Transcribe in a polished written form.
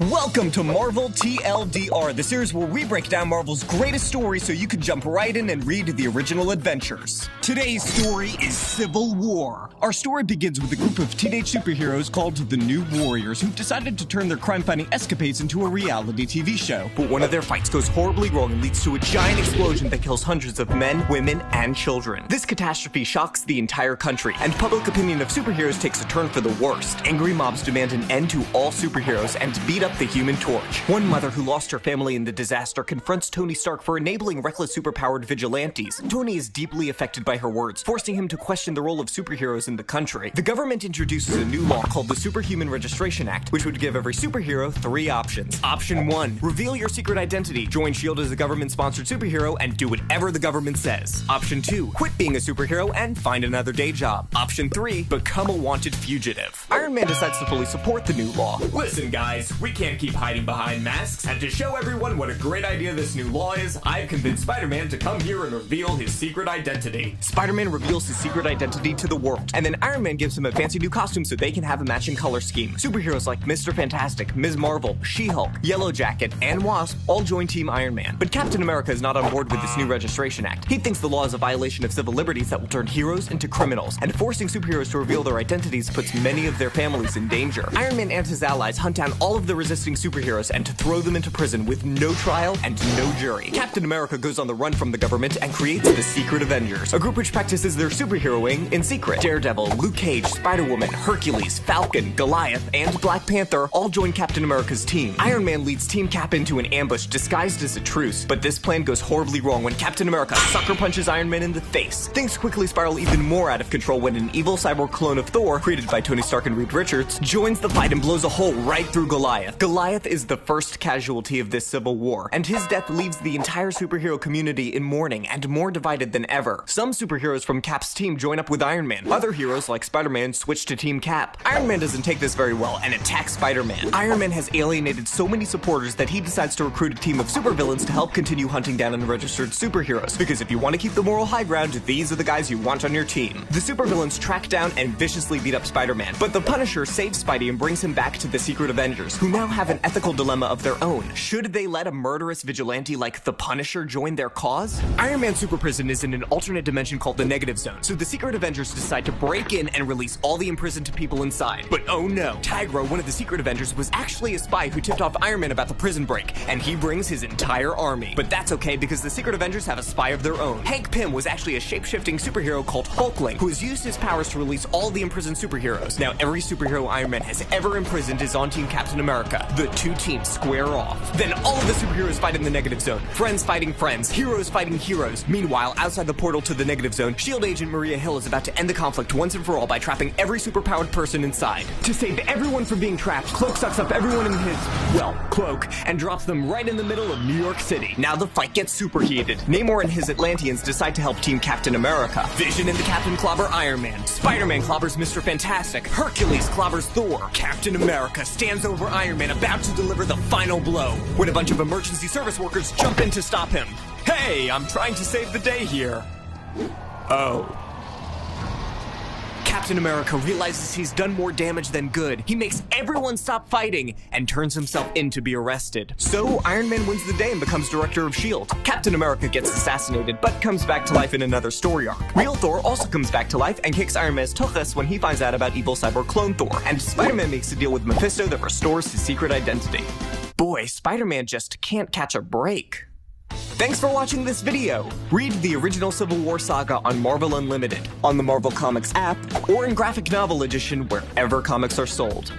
Welcome to Marvel TLDR, the series where we break down Marvel's greatest stories so you can jump right in and read the original adventures. Today's story is Civil War. Our story begins with a group of teenage superheroes called the New Warriors who've decided to turn their crime-fighting escapades into a reality TV show. But one of their fights goes horribly wrong and leads to a giant explosion that kills hundreds of men, women, and children. This catastrophe shocks the entire country, and public opinion of superheroes takes a turn for the worst. Angry mobs demand an end to all superheroes and beat up the Human Torch. One mother who lost her family in the disaster confronts Tony Stark for enabling reckless superpowered vigilantes. Tony is deeply affected by her words, forcing him to question the role of superheroes in the country. The government introduces a new law called the Superhuman Registration Act, which would give every superhero 3 options. Option 1, reveal your secret identity. Join S.H.I.E.L.D. as a government-sponsored superhero and do whatever the government says. Option 2, quit being a superhero and find another day job. Option 3, become a wanted fugitive. Iron Man decides to fully support the new law. Listen guys, we can't keep hiding behind masks, and to show everyone what a great idea this new law is, I've convinced Spider-Man to come here and reveal his secret identity. Spider-Man reveals his secret identity to the world, and then Iron Man gives him a fancy new costume so they can have a matching color scheme. Superheroes like Mr. Fantastic, Ms. Marvel, She-Hulk, Yellow Jacket, and Wasp all join Team Iron Man. But Captain America is not on board with this new registration act. He thinks the law is a violation of civil liberties that will turn heroes into criminals, and forcing superheroes to reveal their identities puts many of their families in danger. Iron Man and his allies hunt down all of the resisting superheroes and to throw them into prison with no trial and no jury. Captain America goes on the run from the government and creates the Secret Avengers, a group which practices their superheroing in secret. Daredevil, Luke Cage, Spider-Woman, Hercules, Falcon, Goliath, and Black Panther all join Captain America's team. Iron Man leads Team Cap into an ambush disguised as a truce, but this plan goes horribly wrong when Captain America sucker punches Iron Man in the face. Things quickly spiral even more out of control when an evil cyborg clone of Thor, created by Tony Stark and Reed Richards, joins the fight and blows a hole right through Goliath. Goliath is the first casualty of this civil war, and his death leaves the entire superhero community in mourning and more divided than ever. Some superheroes from Cap's team join up with Iron Man. Other heroes, like Spider-Man, switch to Team Cap. Iron Man doesn't take this very well and attacks Spider-Man. Iron Man has alienated so many supporters that he decides to recruit a team of supervillains to help continue hunting down unregistered superheroes, because if you want to keep the moral high ground, these are the guys you want on your team. The supervillains track down and viciously beat up Spider-Man, but the Punisher saves Spidey and brings him back to the Secret Avengers, who now have an ethical dilemma of their own. Should they let a murderous vigilante like the Punisher join their cause? Iron Man's super prison is in an alternate dimension called the Negative Zone, so the Secret Avengers decide to break in and release all the imprisoned people inside. But oh no, Tigra, one of the Secret Avengers, was actually a spy who tipped off Iron Man about the prison break, and he brings his entire army. But that's okay because the Secret Avengers have a spy of their own. Hank Pym was actually a shape-shifting superhero called Hulkling, who has used his powers to release all the imprisoned superheroes. Now every superhero Iron Man has ever imprisoned is on Team Captain America. The two teams square off. Then all of the superheroes fight in the Negative Zone. Friends fighting friends, heroes fighting heroes. Meanwhile, outside the portal to the Negative Zone, S.H.I.E.L.D. agent Maria Hill is about to end the conflict once and for all by trapping every superpowered person inside. To save everyone from being trapped, Cloak sucks up everyone in his, well, cloak, and drops them right in the middle of New York City. Now the fight gets superheated. Namor and his Atlanteans decide to help Team Captain America. Vision and the Captain clobber Iron Man. Spider-Man clobbers Mr. Fantastic. Hercules clobbers Thor. Captain America stands over Iron Man, about to deliver the final blow, when a bunch of emergency service workers jump in to stop him. Hey, I'm trying to save the day here. Oh. Captain America realizes he's done more damage than good. He makes everyone stop fighting and turns himself in to be arrested. So Iron Man wins the day and becomes director of S.H.I.E.L.D. Captain America gets assassinated but comes back to life in another story arc. Real Thor also comes back to life and kicks Iron Man's tuchus when he finds out about evil cyborg clone Thor. And Spider-Man makes a deal with Mephisto that restores his secret identity. Boy, Spider-Man just can't catch a break. Thanks for watching this video. Read the original Civil War saga on Marvel Unlimited, on the Marvel Comics app, or in graphic novel edition wherever comics are sold.